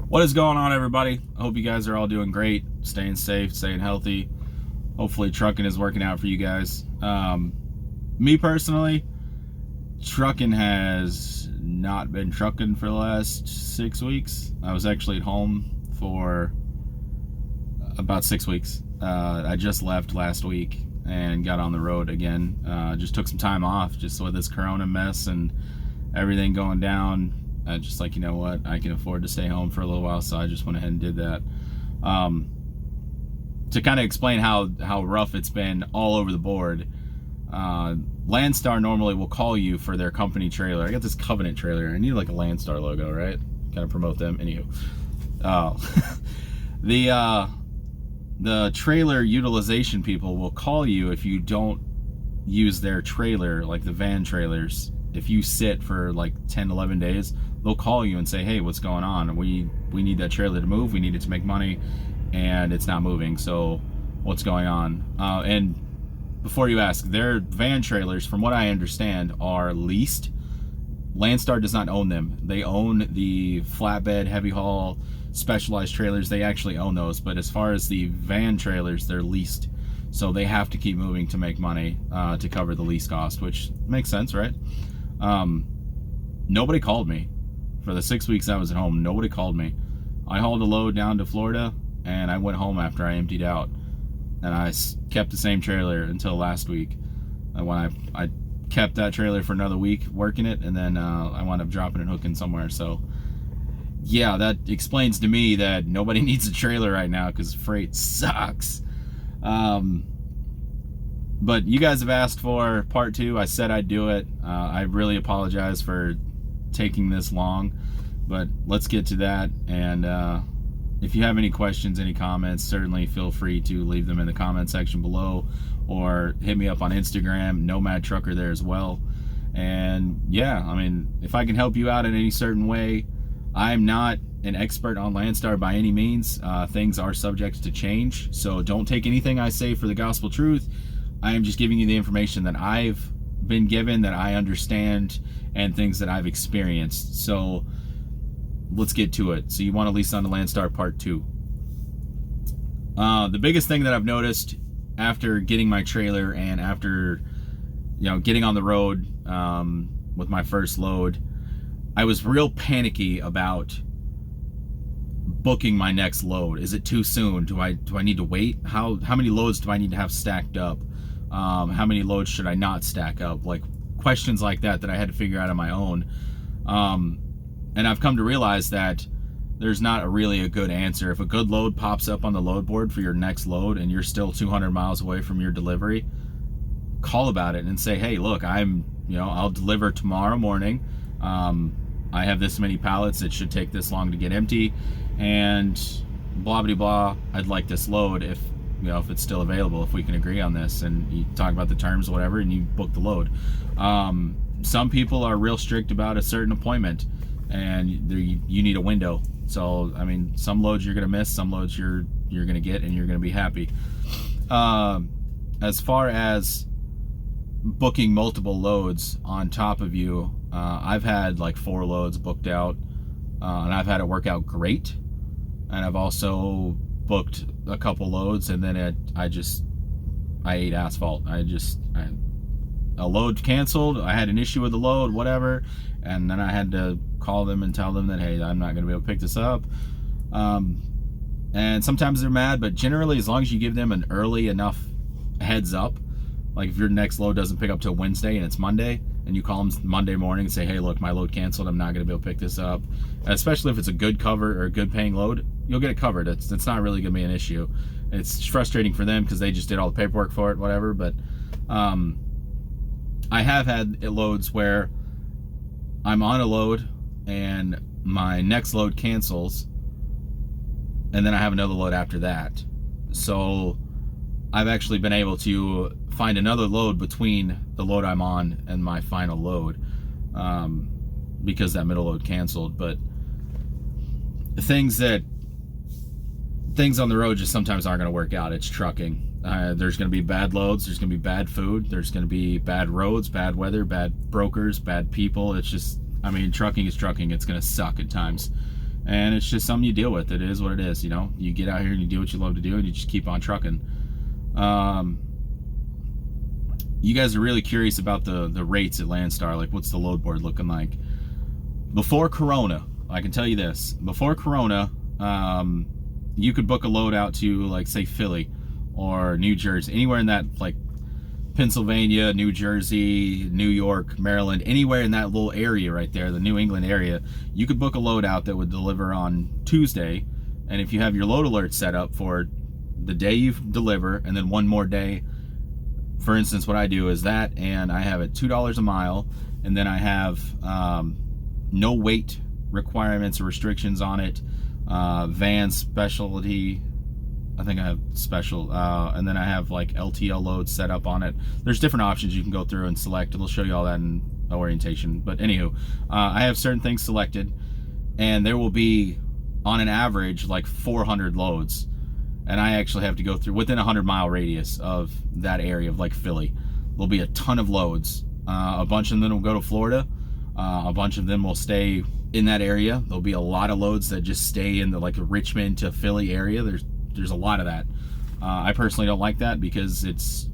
What is going on, everybody? I hope you guys are all doing great, staying safe, staying healthy. Hopefully trucking is working out for you guys. Me personally, trucking has not been trucking for the last 6 weeks. I was actually at home for about 6 weeks. I just left last week and got on the road again. Just took some time off just with this corona mess and everything going down. Just like, you know what, I can afford to stay home for a little while, so I just went ahead and did that. To kind of explain how rough it's been all over the board, Landstar normally will call you for their company trailer. I got this Covenant trailer. I need like a Landstar logo, right? Kind of promote them. Anywho, the trailer utilization people will call you if you don't use their trailer, like the van trailers. If you sit for like 10, 11 days, they'll call you and say, hey, what's going on? We need that trailer to move. We need it to make money, and it's not moving. So what's going on? And before you ask, their van trailers, from what I understand, are leased. Landstar does not own them. They own the flatbed, heavy haul, specialized trailers. They actually own those. But as far as the van trailers, they're leased. So they have to keep moving to make money to cover the lease cost, which makes sense, right? Nobody called me for the 6 weeks I was at home. Nobody called me. I hauled a load down to Florida and I went home after I emptied out, and I kept the same trailer until last week. And when I kept that trailer for another week working it, and then I wound up dropping and hooking somewhere. So yeah, that explains to me that nobody needs a trailer right now because freight sucks. But you guys have asked for part 2. I said I'd do it. I really apologize for taking this long, but let's get to that. And if you have any questions, any comments, certainly feel free to leave them in the comment section below, or hit me up on Instagram, Nomad.trucker there as well. And yeah, I mean, if I can help you out in any certain way, I'm not an expert on Landstar by any means. Things are subject to change, so don't take anything I say for the gospel truth. I am just giving you the information that I've been given, that I understand, and things that I've experienced. So let's get to it. So you want to lease on the Landstar part 2. The biggest thing that I've noticed after getting my trailer and after, you know, getting on the road with my first load, I was real panicky about booking my next load. Is it too soon? Do I need to wait? How many loads do I need to have stacked up? How many loads should I not stack up? Like questions like that I had to figure out on my own. And I've come to realize that there's not really a good answer. If a good load pops up on the load board for your next load and you're still 200 miles away from your delivery, call about it and say, hey, look, I'll deliver tomorrow morning. I have this many pallets. It should take this long to get empty, and blah blah blah. I'd like this load if it's still available, if we can agree on this, and you talk about the terms, whatever, and you book the load. Some people are real strict about a certain appointment, and you need a window. So I mean, some loads you're gonna miss, some loads you're gonna get, and you're gonna be happy. As far as booking multiple loads on top of you, I've had like 4 loads booked out, and I've had it work out great. And I've also booked a couple loads, and then I ate asphalt. A load canceled. I had an issue with the load, whatever, and then I had to call them and tell them that, hey, I'm not going to be able to pick this up. And sometimes they're mad, but generally, as long as you give them an early enough heads up, like if your next load doesn't pick up till Wednesday and it's Monday, and you call them Monday morning and say, hey, look, my load canceled, I'm not going to be able to pick this up. Especially if it's a good cover or a good paying load, you'll get it covered. It's not really going to be an issue. It's frustrating for them because they just did all the paperwork for it, whatever. But I have had loads where I'm on a load and my next load cancels, and then I have another load after that. So I've actually been able to find another load between the load I'm on and my final load, because that middle load canceled. But things on the road just sometimes aren't going to work out. It's trucking. There's going to be bad loads, there's going to be bad food, there's going to be bad roads, bad weather, bad brokers, bad people. It's just, I mean, trucking is trucking. It's going to suck at times. And it's just something you deal with. It is what it is, you know. You get out here and you do what you love to do, and you just keep on trucking. You guys are really curious about the rates at Landstar, like what's the load board looking like. Before Corona, I can tell you this. Before Corona, you could book a load out to, like, say, Philly or New Jersey, anywhere in that, like, Pennsylvania, New Jersey, New York, Maryland, anywhere in that little area right there, the New England area, you could book a load out that would deliver on Tuesday. And if you have your load alert set up for the day you deliver and then one more day, for instance, what I do is that, and I have it $2 a mile, and then I have no weight requirements or restrictions on it, van specialty, I think I have special, and then I have like LTL loads set up on it. There's different options you can go through and select, and they'll show you all that in orientation. But anywho, I have certain things selected, and there will be, on an average, like 400 loads, and I actually have to go through within a 100-mile radius of that area of like Philly. There'll be a ton of loads. A bunch of them will go to Florida. A bunch of them will stay in that area. There'll be a lot of loads that just stay in the like Richmond to Philly area. There's a lot of that. I personally don't like that because it's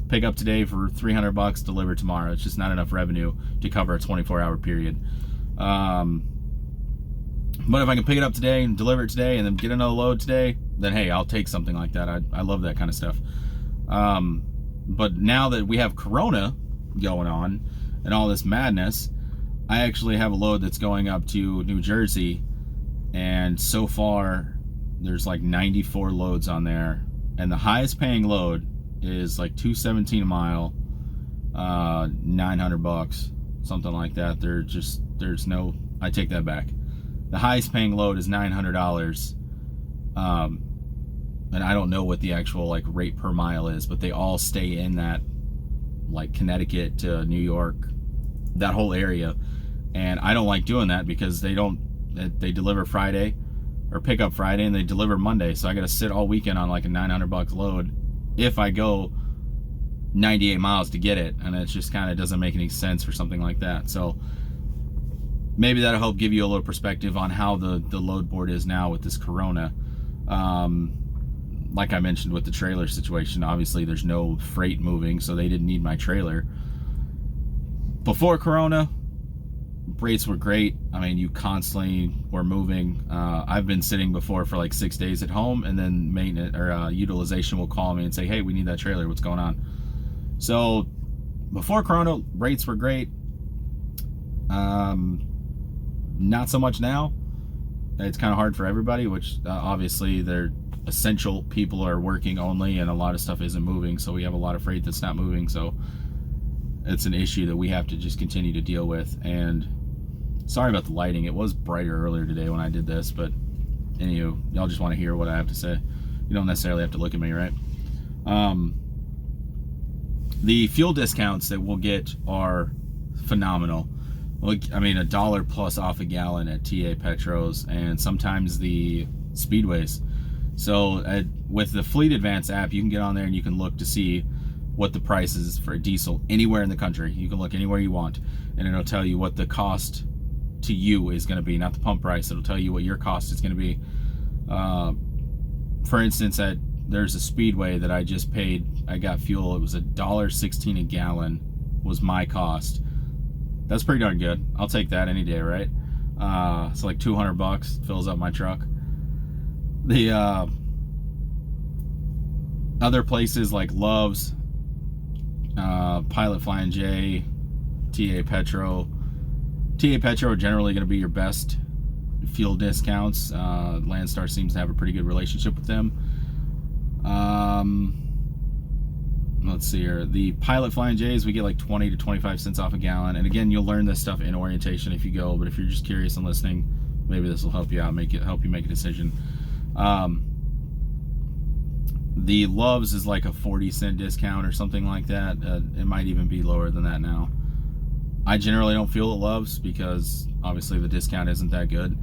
pick up today for $300, deliver tomorrow. It's just not enough revenue to cover a 24-hour period. But if I can pick it up today and deliver it today and then get another load today, then hey, I'll take something like that. I love that kind of stuff. But now that we have Corona going on and all this madness, I actually have a load that's going up to New Jersey, and so far there's like 94 loads on there, and the highest paying load is like $217 a mile, $900, something like that. There's no, I take that back. The highest paying load is $900, and I don't know what the actual like rate per mile is, but they all stay in that like Connecticut to New York, that whole area. And I don't like doing that because they deliver Friday or pick up Friday and they deliver Monday. So I got to sit all weekend on like a $900 load if I go 98 miles to get it. And it just kind of doesn't make any sense for something like that. So maybe that'll help give you a little perspective on how the load board is now with this Corona. Like I mentioned with the trailer situation, obviously there's no freight moving, so they didn't need my trailer. Before Corona, rates were great. I mean, you constantly were moving. I've been sitting before for like 6 days at home, and then maintenance or utilization will call me and say, hey, we need that trailer, what's going on? So before Corona, rates were great. Not so much now. It's kind of hard for everybody, which obviously they're essential people are working only, and a lot of stuff isn't moving, so we have a lot of freight that's not moving. So it's an issue that we have to just continue to deal with. And sorry about the lighting. It was brighter earlier today when I did this, but anywho, y'all just want to hear what I have to say. You don't necessarily have to look at me, right? The fuel discounts that we'll get are phenomenal. I mean, $1 plus off a gallon at TA Petros, and sometimes the Speedways. So with the Fleet Advance app, you can get on there and you can look to see what the price is for a diesel anywhere in the country. You can look anywhere you want, and it'll tell you what the cost to you is going to be, not the pump price. It'll tell you what your cost is going to be. For instance, there's a Speedway that I just paid. I got fuel. It was $1.16 a gallon was my cost. That's pretty darn good. I'll take that any day, right? It's like $200, fills up my truck. The other places like Love's, Pilot Flying J, TA Petro. TA Petro are generally going to be your best fuel discounts. Landstar seems to have a pretty good relationship with them. Let's see here. The Pilot Flying J's, we get like 20 to 25 cents off a gallon. And again, you'll learn this stuff in orientation if you go, but if you're just curious and listening, maybe this will help you out, help you make a decision. The Love's is like a 40-cent discount or something like that. It might even be lower than that now. I generally don't fuel at Love's because obviously the discount isn't that good.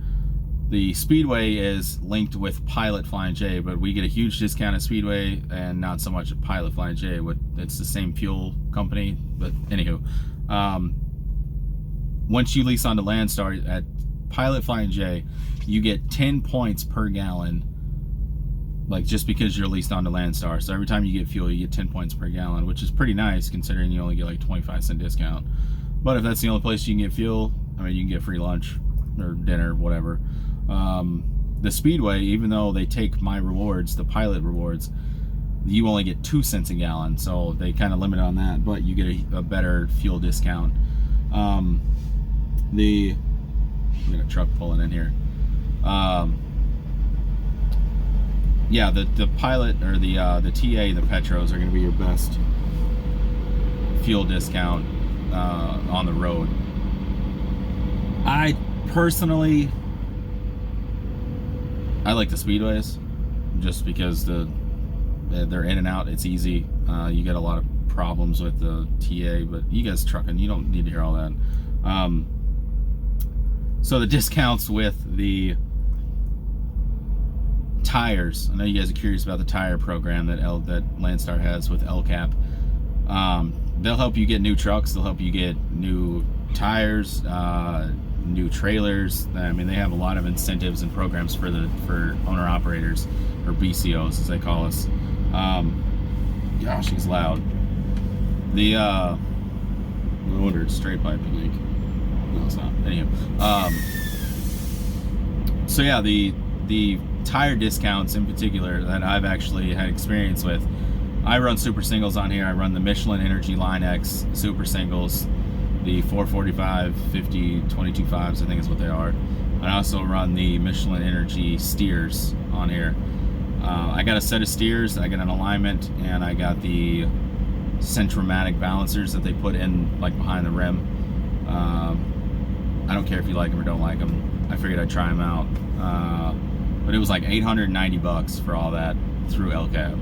The Speedway is linked with Pilot Flying J, but we get a huge discount at Speedway and not so much at Pilot Flying J. It's the same fuel company, but anywho. Once you lease onto Landstar at Pilot, Fly, and J, you get 10 points per gallon, like just because you're leased onto Landstar. So every time you get fuel, you get 10 points per gallon, which is pretty nice considering you only get like 25-cent discount. But if that's the only place you can get fuel, I mean, you can get free lunch or dinner, whatever. The Speedway, even though they take my rewards, the Pilot rewards, you only get 2 cents a gallon, so they kind of limit on that, but you get a better fuel discount. I got a truck pulling in here. Yeah, the Pilot or the TA, the Petros are going to be your best fuel discount on the road. I personally, I like the Speedways just because they're in and out. It's easy. You get a lot of problems with the TA, but you guys trucking, you don't need to hear all that. So the discounts with the tires, I know you guys are curious about the tire program that Landstar has with LCAP. They'll help you get new trucks, they'll help you get new tires, new trailers. I mean, they have a lot of incentives and programs for owner operators, or BCOs as they call us. Gosh, he's loud. No wonder it's straight pipe leak. No, it's not. Anyway, so yeah, the tire discounts in particular that I've actually had experience with. I run super singles on here. I run the Michelin Energy Line X super singles, the 445, 50, 22.5s, I think is what they are. And I also run the Michelin Energy steers on here. I got a set of steers, I got an alignment, and I got the Centromatic balancers that they put in like behind the rim. I don't care if you like them or don't like them. I figured I'd try them out. But it was like $890 for all that through LCAP.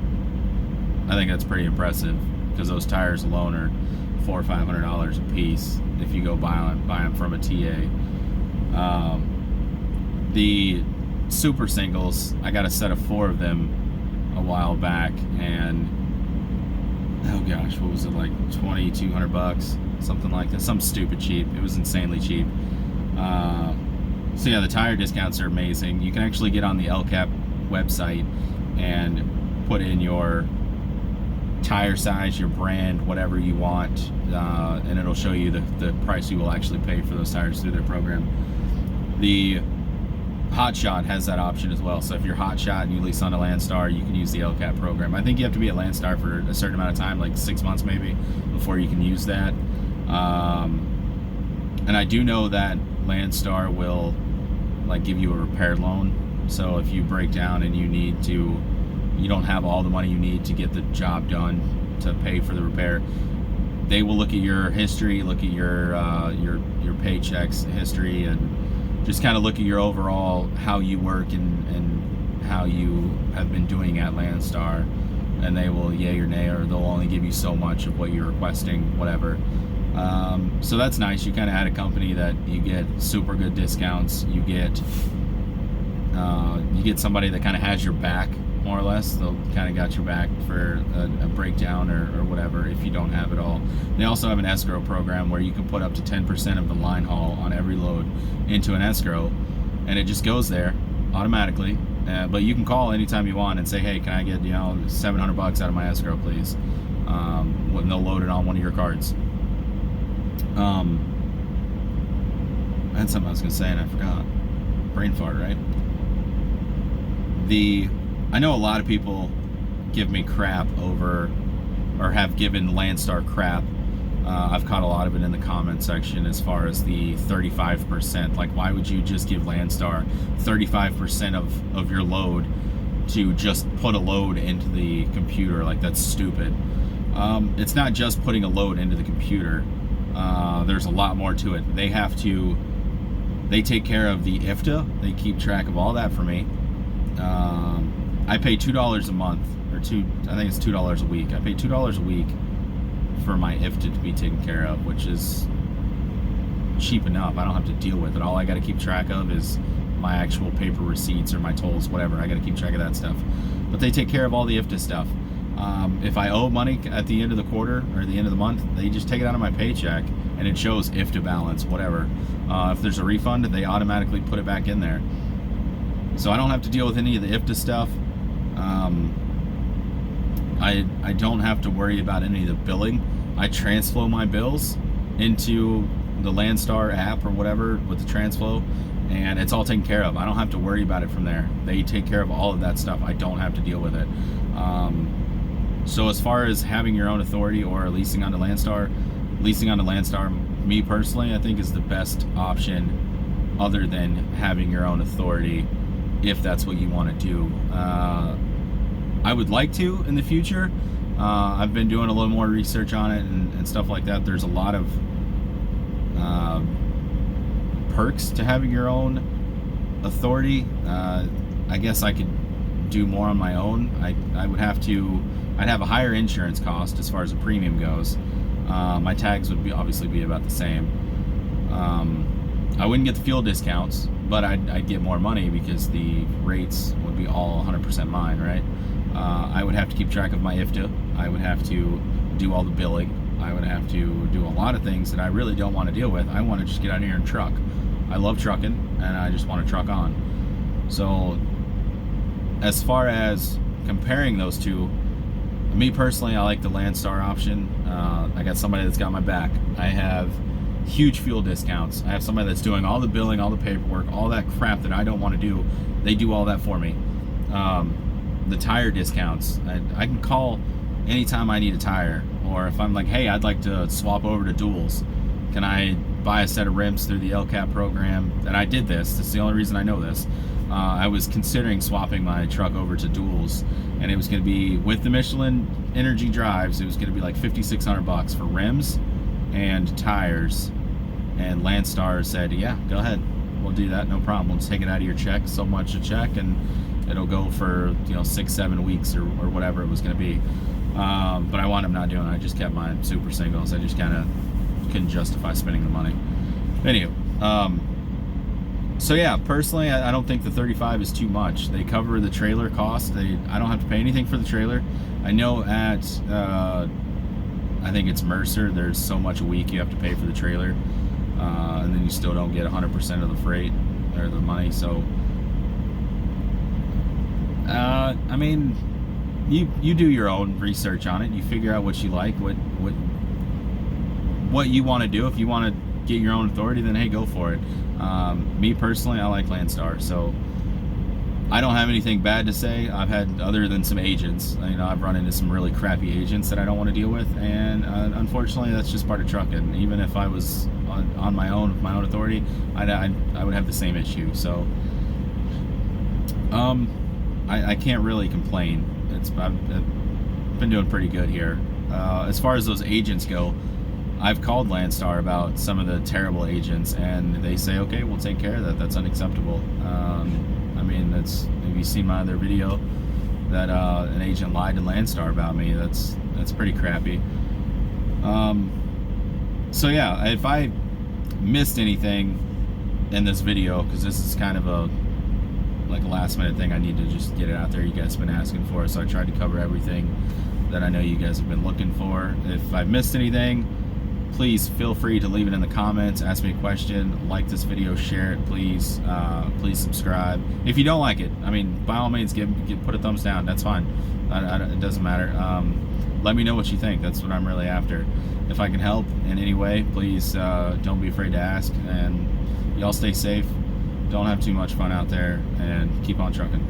I think that's pretty impressive because those tires alone are $400 or $500 a piece if you go buy them from a TA. The super singles, I got a set of 4 of them a while back, and oh gosh, what was it, like $2,200, something like that, some stupid cheap. It was insanely cheap. So yeah, the tire discounts are amazing. You can actually get on the LCAP website and put in your tire size, your brand, whatever you want, and it'll show you the price you will actually pay for those tires through their program. The Hotshot has that option as well. So if you're Hotshot and you lease on a Landstar, you can use the LCAP program. I think you have to be at Landstar for a certain amount of time, like 6 months maybe, before you can use that. And I do know that Landstar will like give you a repair loan. So if you break down and you don't have all the money you need to get the job done to pay for the repair, they will look at your history, look at your paychecks history, and just kind of look at your overall how you work and how you have been doing at Landstar, and they will yay or nay, or they'll only give you so much of what you're requesting, whatever. So that's nice. You kind of had a company that you get super good discounts. You get somebody that kind of has your back, more or less. They'll kind of got your back for a breakdown or whatever if you don't have it all. They also have an escrow program where you can put up to 10% of the line haul on every load into an escrow, and it just goes there automatically. But you can call anytime you want and say, hey, can I get $700 out of my escrow, please? And they'll load it on one of your cards. I had something I was gonna say and I forgot. Brain fart, right? I know a lot of people give me crap over, or have given Landstar crap. I've caught a lot of it in the comment section as far as the 35%. Like, why would you just give Landstar 35% of your load to just put a load into the computer? Like, that's stupid. It's not just putting a load into the computer. There's a lot more to it. They take care of the IFTA. They keep track of all that for me. I pay $2 a month, or I think it's $2 a week. I pay $2 a week for my IFTA to be taken care of, which is cheap enough. I don't have to deal with it. All I got to keep track of is my actual paper receipts or my tolls, whatever. I got to keep track of that stuff. But they take care of all the IFTA stuff. If I owe money at the end of the quarter or the end of the month, they just take it out of my paycheck and it shows if to balance, whatever. If there's a refund, they automatically put it back in there. So I don't have to deal with any of the IFTA stuff. I don't have to worry about any of the billing. I transflow my bills into the Landstar app or whatever with the transflow, and it's all taken care of. I don't have to worry about it from there. They take care of all of that stuff. I don't have to deal with it. So as far as having your own authority or leasing onto Landstar, me personally, I think is the best option other than having your own authority, if that's what you want to do. I would like to in the future. I've been doing a little more research on it and stuff like that. There's a lot of perks to having your own authority. I guess I could do more on my own. I'd have a higher insurance cost as far as the premium goes. My tags would obviously be about the same. I wouldn't get the fuel discounts, but I'd get more money because the rates would be all 100% mine, right? I would have to keep track of my IFTA. I would have to do all the billing. I would have to do a lot of things that I really don't want to deal with. I want to just get out here and truck. I love trucking, and I just want to truck on. So as far as comparing those two, me personally, I like the Landstar option. I got somebody that's got my back. I have huge fuel discounts. I have somebody that's doing all the billing, all the paperwork, all that crap that I don't want to do. They do all that for me. The tire discounts, I can call anytime I need a tire, or if I'm like, hey, I'd like to swap over to duals, can I buy a set of rims through the LCAP program? And I did this. That's the only reason I know this. I was considering swapping my truck over to duals, and it was going to be, with the Michelin Energy drives, it was going to be like $5,600 for rims and tires. And Landstar said, yeah, go ahead, we'll do that, no problem. We'll just take it out of your check, so much a check, and it'll go for 6-7 weeks or whatever it was going to be. But I wound up not doing it. I just kept my super singles. I just kind of couldn't justify spending the money. Anywho, so yeah, personally, I don't think the 35 is too much. They cover the trailer cost. I don't have to pay anything for the trailer. I know at I think it's Mercer, there's so much a week you have to pay for the trailer, and then you still don't get 100% of the freight or the money. So I mean, you do your own research on it. You figure out what you like, what you want to do. If you want to get your own authority, then hey, go for it. Me personally, I like Landstar, so I don't have anything bad to say. I've had, other than some agents, I've run into some really crappy agents that I don't want to deal with, and unfortunately, that's just part of trucking. Even if I was on my own with my own authority, I would have the same issue. So I can't really complain. I've been doing pretty good here. As far as those agents go, I've called Landstar about some of the terrible agents, and they say, okay, we'll take care of that. That's unacceptable. I mean, have you seen my other video that an agent lied to Landstar about me? That's pretty crappy. So yeah, if I missed anything in this video, because this is kind of a last minute thing, I need to just get it out there. You guys have been asking for it, so I tried to cover everything that I know you guys have been looking for. If I missed anything, please feel free to leave it in the comments, ask me a question, like this video, share it, please. Please subscribe. If you don't like it, I mean, by all means, put a thumbs down. That's fine. It doesn't matter. Let me know what you think. That's what I'm really after. If I can help in any way, please don't be afraid to ask. And y'all stay safe. Don't have too much fun out there, and keep on trucking.